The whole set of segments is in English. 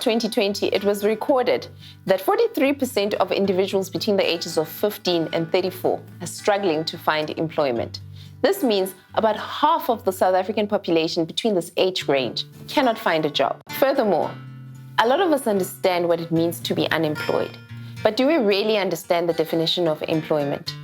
of 2020, it was recorded that 43% of individuals between the ages of 15 and 34 are struggling to find employment. This means about half of the South African population between this age range cannot find a job. Furthermore, a lot of us understand what it means to be unemployed. But do we really understand the definition of employment?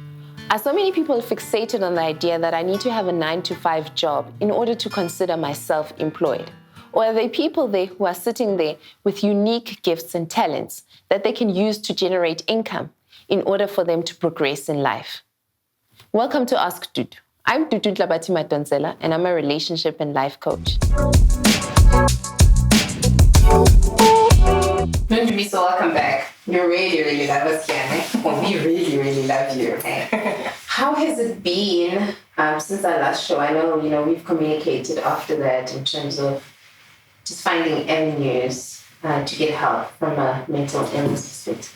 Are so many people fixated on the idea that I need to have a 9-to-5 job in order to consider myself employed? Or are there people there who are sitting there with unique gifts and talents that they can use to generate income in order for them to progress in life? Welcome to Ask Dudu. I'm Dudu Madonsela, and I'm a relationship and life coach. So welcome back. You really love us here, eh? Well, we really love you. Eh? How has it been since our last show? I know, we've communicated after that in terms of just finding avenues to get help from a mental illness perspective.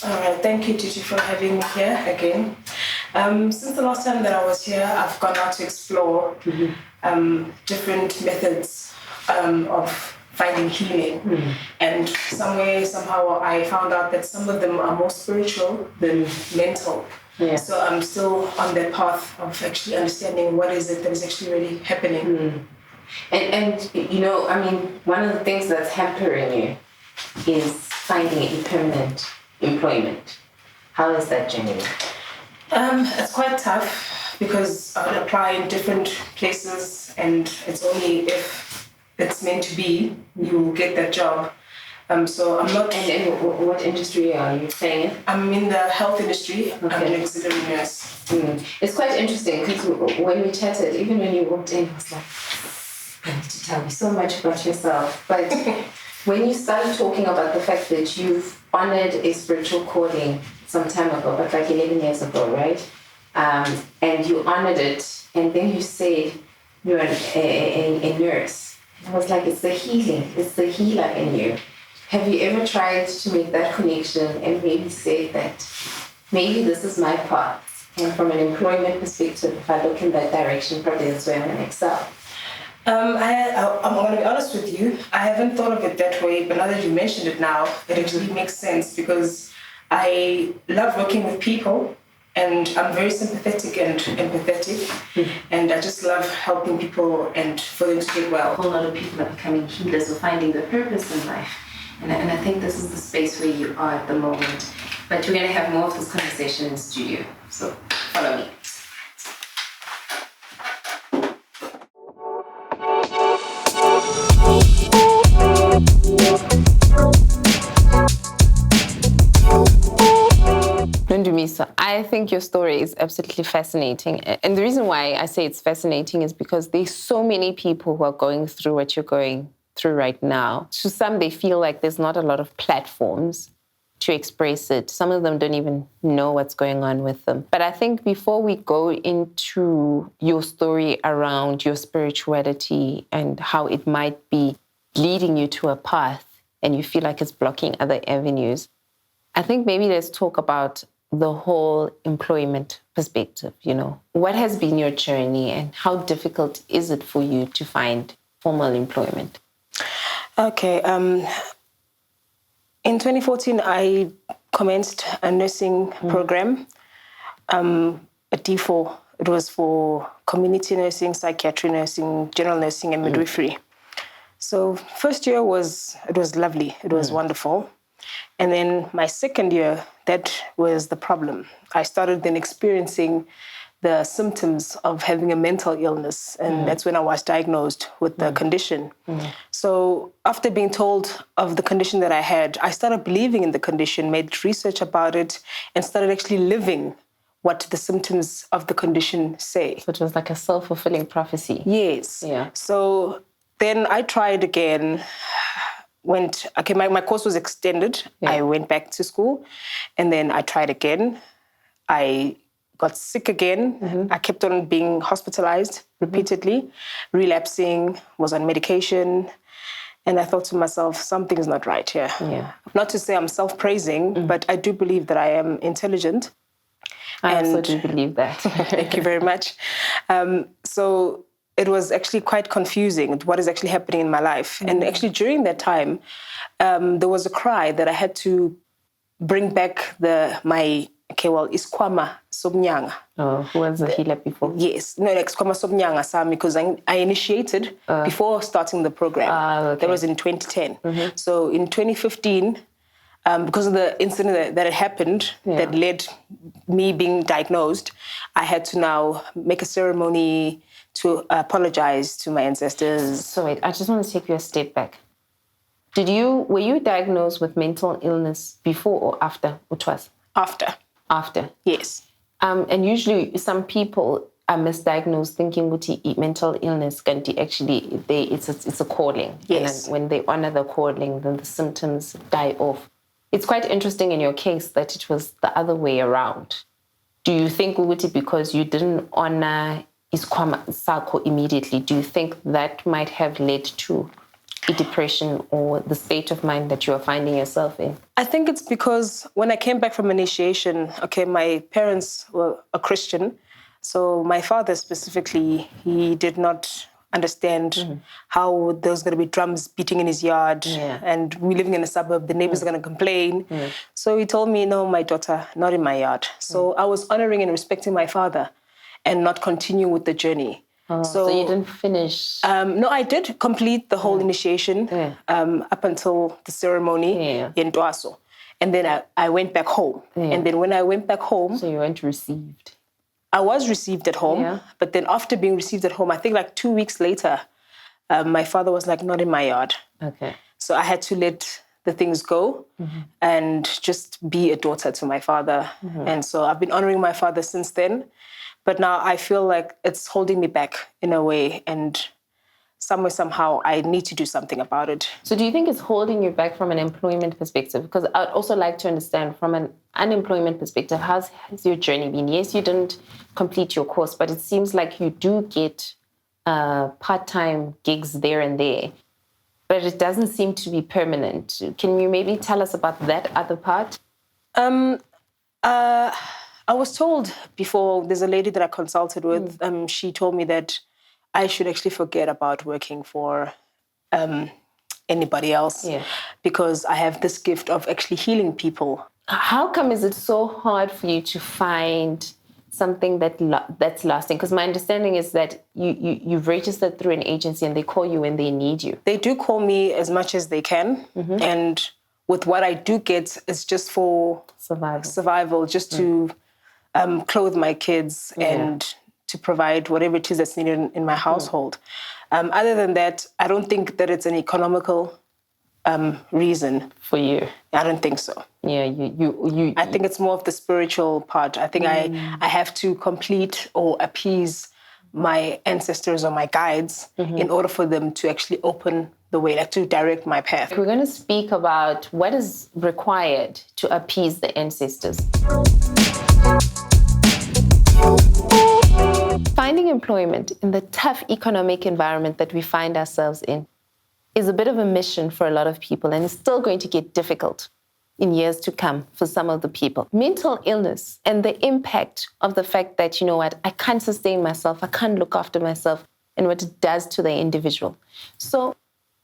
All right, thank you, Gigi, for having me here again. Since the last time that I was here, I've gone out to explore different methods of finding healing. And somehow I found out that some of them are more spiritual than mental. Yeah. So I'm still on that path of actually understanding what is it that is actually really happening. And one of the things that's hampering you is finding a permanent employment. How is that journey? It's quite tough because I would apply in different places and it's only if it's meant to be, you will get that job. So I'm not... And what industry are you saying? I'm in the health industry. Okay. I'm an auxiliary nurse. It's quite interesting because when we chatted, even when you walked in, I was like, I need to tell me so much about yourself. But when you started talking about the fact that you've honored a spiritual calling some time ago, but like 11 years ago, right? And you honored it, and then you said you're a nurse. I was like, it's the healing, it's the healer in you. Have you ever tried to make that connection and maybe say that maybe this is my path? And from an employment perspective, if I look in that direction, probably that's where I'm going to excel. I'm going to be honest with you. I haven't thought of it that way, but now that you mentioned it now, it actually makes sense because I love working with people. And I'm very sympathetic and empathetic, and I just love helping people and for them to get well. A whole lot of people are becoming healers or finding their purpose in life. And I think this is the space where you are at the moment. But we're going to have more of this conversation in the studio. So follow me. So I think your story is absolutely fascinating. And the reason why I say it's fascinating is because there's so many people who are going through what you're going through right now. To some, they feel like there's not a lot of platforms to express it. Some of them don't even know what's going on with them. But I think before we go into your story around your spirituality and how it might be leading you to a path and you feel like it's blocking other avenues, I think maybe let's talk about the whole employment perspective, What has been your journey and how difficult is it for you to find formal employment? Okay. In 2014, I commenced a nursing program, a D4. It was for community nursing, psychiatry nursing, general nursing, and midwifery. So first year was lovely. It was wonderful. And then my second year, that was the problem. I started then experiencing the symptoms of having a mental illness. And that's when I was diagnosed with the condition. So after being told of the condition that I had, I started believing in the condition, made research about it, and started actually living what the symptoms of the condition say. So it was like a self-fulfilling prophecy. Yes. Yeah. So then I tried again. My course was extended. Yeah. I went back to school and then I tried again. I got sick again. I kept on being hospitalized repeatedly, relapsing, was on medication. And I thought to myself, something's not right here. Yeah. Not to say I'm self-praising, but I do believe that I am intelligent. I also do believe that. Thank you very much. So it was actually quite confusing what is actually happening in my life. And actually during that time, there was a cry that I had to bring back iskwama sobnyanga. Oh, who was a healer before? Yes, no, iskwama sobnyanga Sami, because I initiated before starting the program. Okay. That was in 2010. So in 2015, because of the incident that had happened that led me being diagnosed, I had to now make a ceremony to apologize to my ancestors. So wait, I just want to take you a step back. Were you diagnosed with mental illness before or after Utwas? After. After? Yes. And usually some people are misdiagnosed thinking mental illness can actually, it's a calling. Yes. And when they honor the calling, then the symptoms die off. It's quite interesting in your case that it was the other way around. Do you think because you didn't honor Iskwama Sako immediately, do you think that might have led to a depression or the state of mind that you are finding yourself in? I think it's because when I came back from initiation, my parents were a Christian. So my father specifically, he did not understand how there was going to be drums beating in his yard and we living in a suburb, the neighbors are going to complain. So he told me, no, my daughter, not in my yard. So I was honoring and respecting my father and not continue with the journey. So you didn't finish? No, I did complete the whole initiation up until the ceremony in Dwaso. And then I went back home. And then when I went back home... So you weren't received? I was received at home. But then after being received at home, I think like 2 weeks later, my father was like, not in my yard. Okay. So I had to let the things go and just be a daughter to my father. And so I've been honoring my father since then. But now I feel like it's holding me back in a way, and somehow I need to do something about it. So do you think it's holding you back from an employment perspective? Because I'd also like to understand from an unemployment perspective, how's your journey been? Yes, you didn't complete your course, but it seems like you do get part-time gigs there and there, but it doesn't seem to be permanent. Can you maybe tell us about that other part? I was told before, there's a lady that I consulted with, she told me that I should actually forget about working for anybody else because I have this gift of actually healing people. How come is it so hard for you to find something that's lasting? Because my understanding is that you've registered through an agency and they call you when they need you. They do call me as much as they can. And with what I do get, it's just for survival just to... clothe my kids and to provide whatever it is that's needed in my household. Other than that, I don't think that it's an economical reason. For you? I don't think so. Yeah, I think it's more of the spiritual part. I think I have to complete or appease my ancestors or my guides in order for them to actually open the way, like to direct my path. We're going to speak about what is required to appease the ancestors. Finding employment in the tough economic environment that we find ourselves in is a bit of a mission for a lot of people, and it's still going to get difficult in years to come for some of the people. Mental illness and the impact of the fact that, you know what, I can't sustain myself, I can't look after myself, and what it does to the individual. So,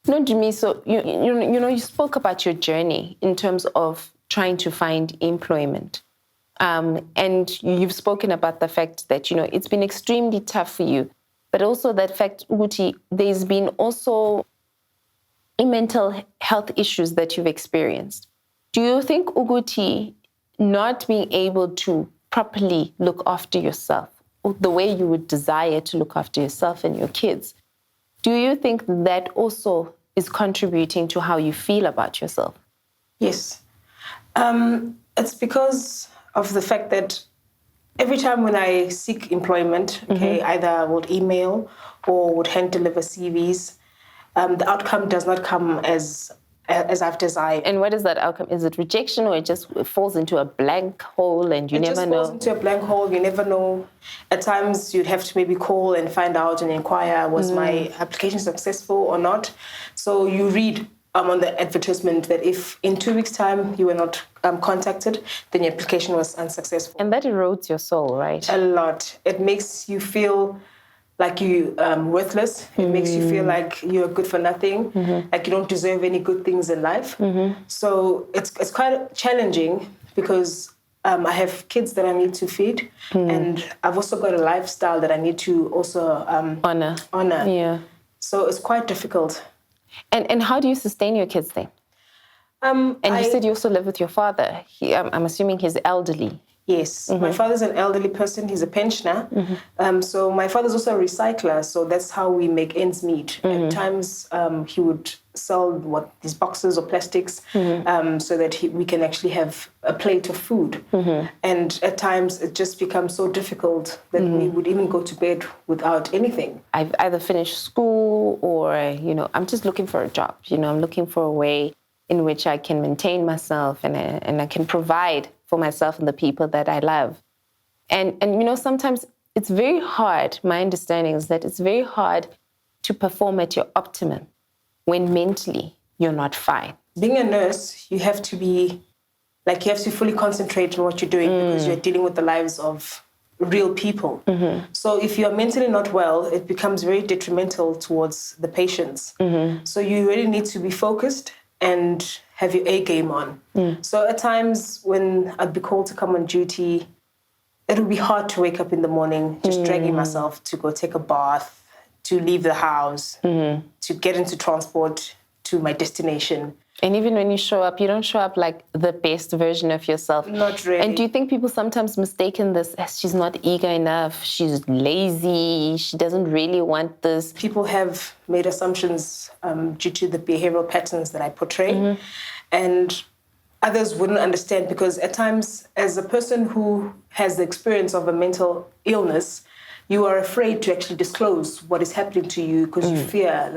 Jimmy, you spoke about your journey in terms of trying to find employment. And you've spoken about the fact that, it's been extremely tough for you, but also that fact, Uguti, there's been also mental health issues that you've experienced. Do you think, Uguti, not being able to properly look after yourself, the way you would desire to look after yourself and your kids, do you think that also is contributing to how you feel about yourself? Yes. It's because of the fact that every time when I seek employment, either I would email or would hand deliver CVs, the outcome does not come as I've desired. And what is that outcome? Is it rejection, or it just falls into a blank hole and you never know? It just falls into a blank hole. You never know. At times you'd have to maybe call and find out and inquire, was my application successful or not? So you read on the advertisement that if in 2 weeks' time you were not contacted, then your application was unsuccessful. And that erodes your soul, right? A lot. It makes you feel like you worthless. It makes you feel like you're good for nothing, like you don't deserve any good things in life. So it's quite challenging because I have kids that I need to feed, and I've also got a lifestyle that I need to also honor. Yeah. So it's quite difficult. And how do you sustain your kids then? And you said you also live with your father. I'm assuming he's elderly. Yes, my father's an elderly person. He's a pensioner. So my father's also a recycler. So that's how we make ends meet. At times, he would sell these boxes or plastics so that we can actually have a plate of food. And at times, it just becomes so difficult that we would even go to bed without anything. I've either finished school or, I'm just looking for a job. I'm looking for a way in which I can maintain myself and I can provide for myself and the people that I love. And sometimes it's very hard. My understanding is that it's very hard to perform at your optimum when mentally you're not fine. Being a nurse, you have to fully concentrate on what you're doing because you're dealing with the lives of real people. So if you're mentally not well, it becomes very detrimental towards the patients. So you really need to be focused and have your A game on. So at times when I'd be called to come on duty, it would be hard to wake up in the morning, just dragging myself to go take a bath, to leave the house, to get into transport to my destination. And even when you show up, you don't show up like the best version of yourself. Not really. And do you think people sometimes mistaken this as she's not eager enough, she's lazy, she doesn't really want this? People have made assumptions due to the behavioral patterns that I portray. And others wouldn't understand because at times, as a person who has the experience of a mental illness, you are afraid to actually disclose what is happening to you because you fear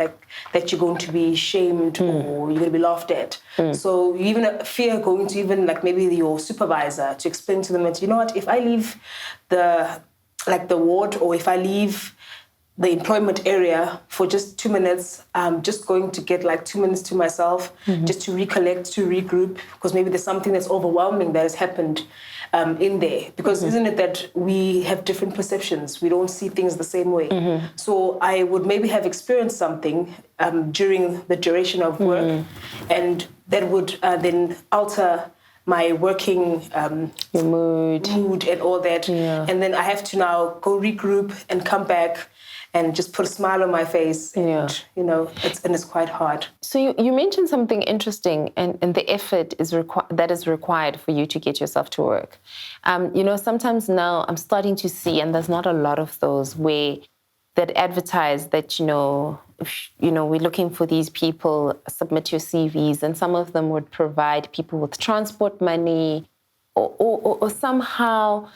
that you're going to be shamed or you're going to be laughed at. So you even fear going to even maybe your supervisor to explain to them that, you know what, if I leave the ward or if I leave the employment area for just 2 minutes, I'm just going to get 2 minutes to myself just to recollect, to regroup, because maybe there's something that's overwhelming that has happened in there. Because isn't it that we have different perceptions? We don't see things the same way. So I would maybe have experienced something during the duration of work, and that would then alter my working your mood and all that. And then I have to now go regroup and come back and just put a smile on my face. And, it's quite hard. So you mentioned something interesting and the effort that is required for you to get yourself to work. Sometimes now I'm starting to see, and there's not a lot of those that advertise that, we're looking for these people, submit your CVs, and some of them would provide people with transport money or somehow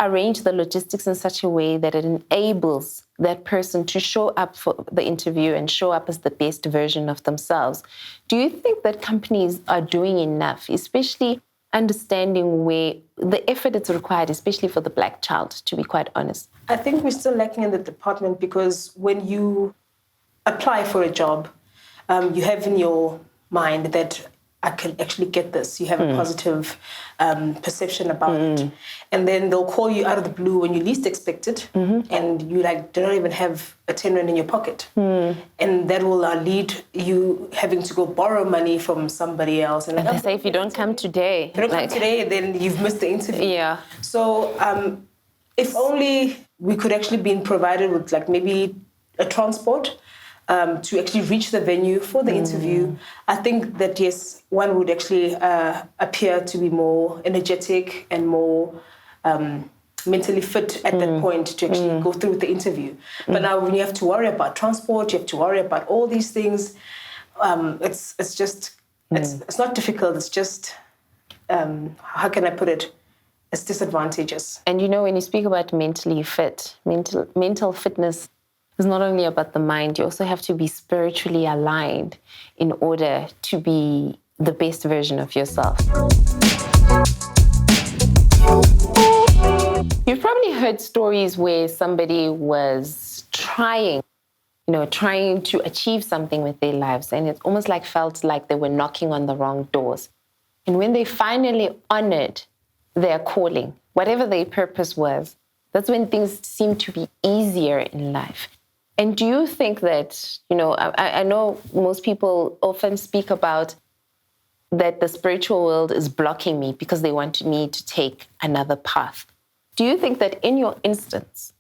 arrange the logistics in such a way that it enables that person to show up for the interview and show up as the best version of themselves. Do you think that companies are doing enough, especially understanding where the effort is required, especially for the Black child, to be quite honest? I think we're still lacking in the department because when you apply for a job, you have in your mind that I can actually get this. You have a positive perception about it. And then they'll call you out of the blue when you least expect it, and you do not even have a 10 rand in your pocket. And that will lead you having to go borrow money from somebody else. And they say, if you don't come today. If you don't come today, then you've missed the interview. Yeah. So if only we could actually be provided with maybe a transport to actually reach the venue for the interview, I think that, yes, one would actually appear to be more energetic and more mentally fit at that point to actually go through with the interview. But now when you have to worry about transport, you have to worry about all these things, it's not difficult, it's just, how can I put it? It's disadvantageous. And when you speak about mentally fit, mental fitness, it's not only about the mind, you also have to be spiritually aligned in order to be the best version of yourself. You've probably heard stories where somebody was trying to achieve something with their lives, and it almost felt like they were knocking on the wrong doors. And when they finally honored their calling, whatever their purpose was, That's when things seem to be easier in life. And do you think that, I know most people often speak about that the spiritual world is blocking me because they want me to take another path. Do you think that in your instance,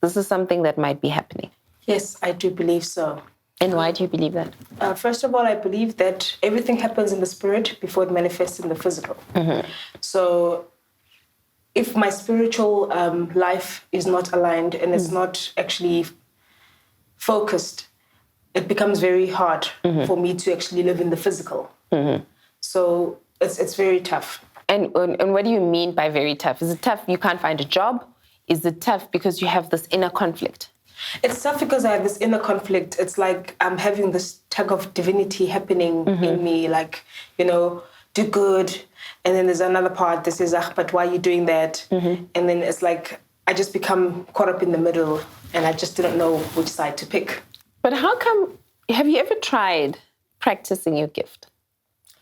this is something that might be happening? Yes, I do believe so. And why do you believe that? First of all, I believe that everything happens in the spirit before it manifests in the physical. Mm-hmm. So if my spiritual life is not aligned and it's not actually focused, it becomes very hard for me to actually live in the physical. Mm-hmm. So it's very tough. And what do you mean by very tough? Is it tough you can't find a job? Is it tough because you have this inner conflict? It's tough because I have this inner conflict. It's like I'm having this tug of divinity happening in me, like, do good. And then there's another part that says, but why are you doing that? Mm-hmm. And then it's like I just become caught up in the middle and I just didn't know which side to pick. But how come, have you ever tried practicing your gift?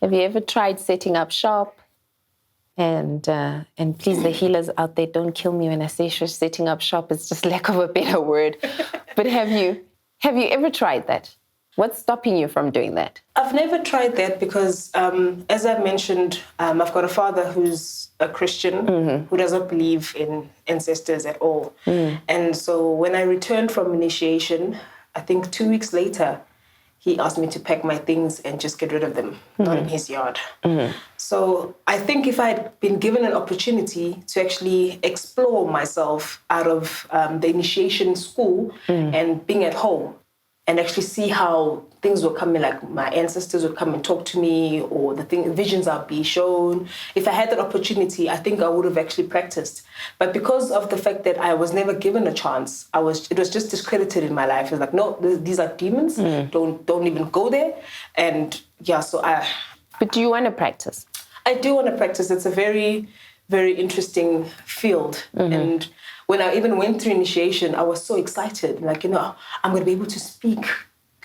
Have you ever tried setting up shop? And please, the healers out there, don't kill me when I say setting up shop. It's just lack of a better word. But have you ever tried that? What's stopping you from doing that? I've never tried that because, as I've mentioned, I've got a father who's a Christian who doesn't believe in ancestors at all. Mm. And so when I returned from initiation, I think 2 weeks later, he asked me to pack my things and just get rid of them, not in his yard. Mm-hmm. So I think if I had been given an opportunity to actually explore myself out of the initiation school and being at home and actually see how things were coming, like my ancestors would come and talk to me or visions I'd be shown. If I had that opportunity, I think I would have actually practiced. But because of the fact that I was never given a chance, it was just discredited in my life. It was like, no, these are demons. Don't even go there. And yeah, so But do you want to practice? I do want to practice. It's a very, very interesting field. And when I even went through initiation, I was so excited. Like, I'm going to be able to speak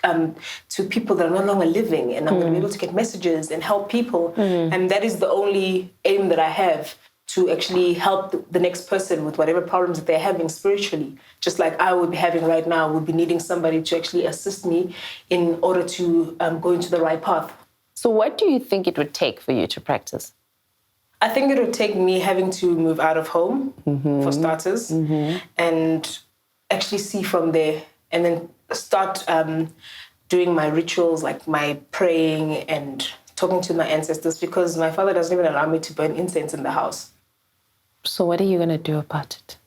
to people that are no longer living, and I'm going to be able to get messages and help people. And that is the only aim that I have, to actually help the next person with whatever problems that they're having spiritually. Just like I would be having right now, would be needing somebody to actually assist me in order to go into the right path. So what do you think it would take for you to practice? I think it would take me having to move out of home, for starters, and actually see from there, and then start doing my rituals, like my praying and talking to my ancestors, because my father doesn't even allow me to burn incense in the house. So what are you going to do about it?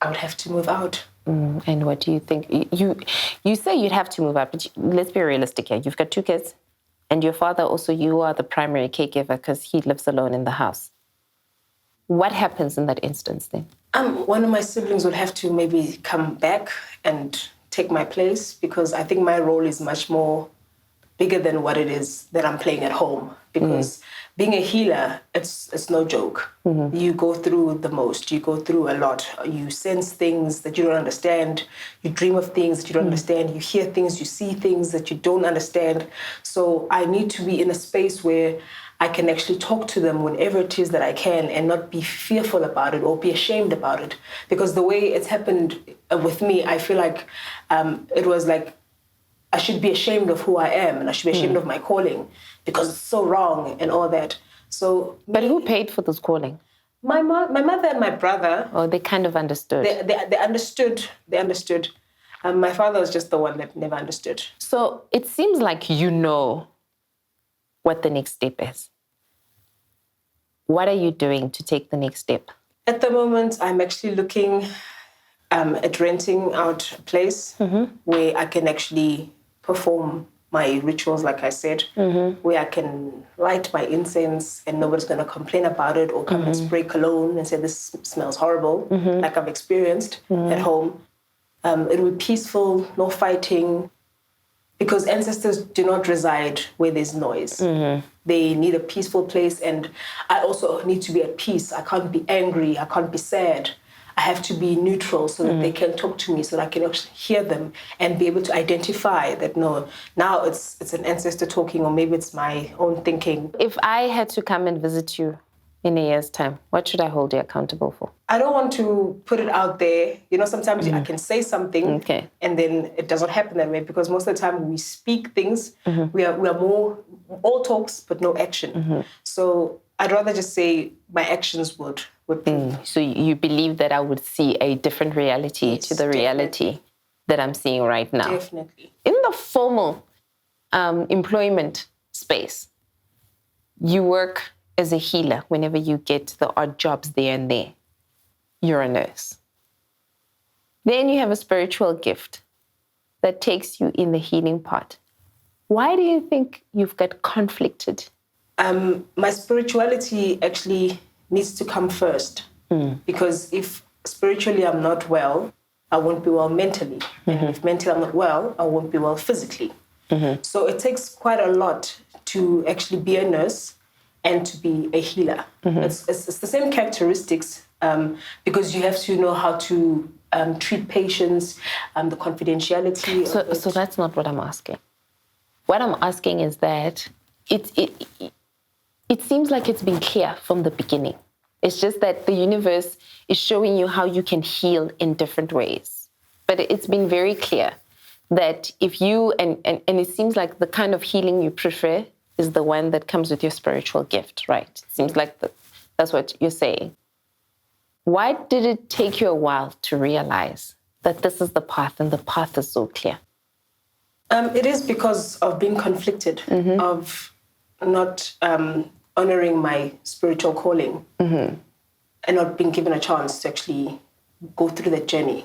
I would have to move out. And what do you think? You say you'd have to move out, but let's be realistic here. You've got 2 kids. And your father also, you are the primary caregiver because he lives alone in the house. What happens in that instance then? One of my siblings would have to maybe come back and take my place, because I think my role is much more bigger than what it is that I'm playing at home. Because being a healer, it's no joke. You go through the most. You go through a lot. You sense things that you don't understand. You dream of things that you don't understand. You hear things, you see things that you don't understand. So I need to be in a space where I can actually talk to them whenever it is that I can, and not be fearful about it or be ashamed about it. Because the way it's happened with me, I feel like it was like I should be ashamed of who I am, and I should be ashamed of my calling, because it's so wrong and all that. So, but who paid for this calling? My mother and my brother. Oh, they kind of understood. They understood. They understood. My father was just the one that never understood. So it seems like you know what the next step is. What are you doing to take the next step? At the moment, I'm actually looking at renting out a place where I can actually perform my rituals, like I said, where I can light my incense and nobody's going to complain about it or come and spray cologne and say, this smells horrible, like I've experienced at home. It'll be peaceful, no fighting, because ancestors do not reside where there's noise. They need a peaceful place, and I also need to be at peace. I can't be angry, I can't be sad. I have to be neutral so that they can talk to me, so that I can actually hear them and be able to identify that, no, now it's an ancestor talking, or maybe it's my own thinking. If I had to come and visit you in a year's time? What should I hold you accountable for? I don't want to put it out there. Sometimes I can say something and then it doesn't happen that way, because most of the time when we speak things, we are more all talks but no action. So I'd rather just say my actions would prove. So you believe that I would see a different reality to the reality that I'm seeing right now? Definitely. In the formal employment space, you work as a healer whenever you get the odd jobs there and there. You're a nurse. Then you have a spiritual gift that takes you in the healing part. Why do you think you've got conflicted? My spirituality actually needs to come first, because if spiritually I'm not well, I won't be well mentally. And if mentally I'm not well, I won't be well physically. So it takes quite a lot to actually be a nurse and to be a healer. It's the same characteristics, because you have to know how to treat patients, the confidentiality. So that's not what I'm asking. What I'm asking is that it seems like it's been clear from the beginning. It's just that the universe is showing you how you can heal in different ways. But it's been very clear that if you, and it seems like the kind of healing you prefer is the one that comes with your spiritual gift, right? It seems like that's what you're saying. Why did it take you a while to realize that this is the path and the path is so clear? It is because of being conflicted, of not honoring my spiritual calling and not being given a chance to actually go through that journey.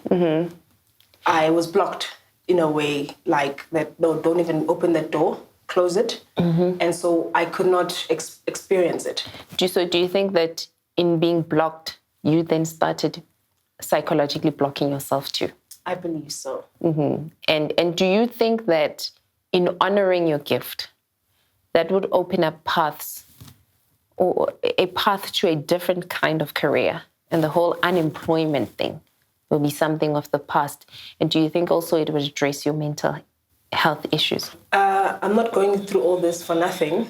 I was blocked in a way like that, no, don't even open that door, close it. And so I could not experience it. So do you think that in being blocked, you then started psychologically blocking yourself too? I believe so. And do you think that in honoring your gift, that would open up paths or a path to a different kind of career, and the whole unemployment thing will be something of the past? And do you think also it would address your mental health issues? I'm not going through all this for nothing.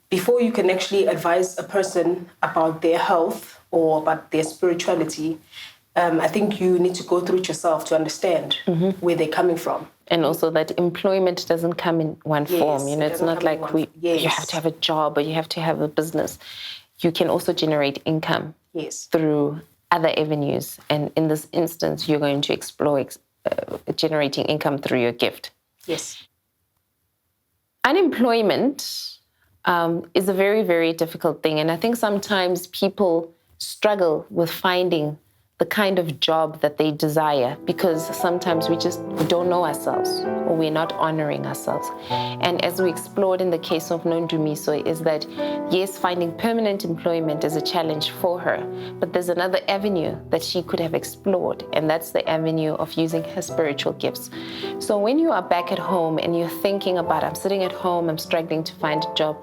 Before you can actually advise a person about their health or about their spirituality, I think you need to go through it yourself to understand where they're coming from. And also that employment doesn't come in one form. It's not like you have to have a job or you have to have a business. You can also generate income through other avenues. And in this instance, you're going to explore generating income through your gift. Yes. Unemployment is a very, very difficult thing. And I think sometimes people struggle with finding the kind of job that they desire, because sometimes we don't know ourselves, or we're not honoring ourselves. And as we explored in the case of Nondumiso, is that yes, finding permanent employment is a challenge for her, but there's another avenue that she could have explored, and that's the avenue of using her spiritual gifts. So when you are back at home and you're thinking about, I'm sitting at home, I'm struggling to find a job,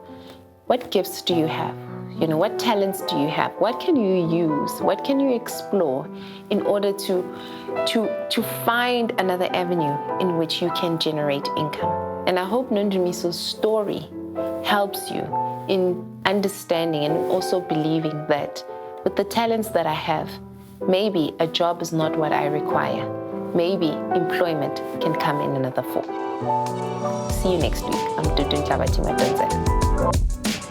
what gifts do you have? What talents do you have? What can you use? What can you explore in order to find another avenue in which you can generate income? And I hope Nondumiso's story helps you in understanding and also believing that with the talents that I have, maybe a job is not what I require. Maybe employment can come in another form. See you next week. I'm Dudu Madonze.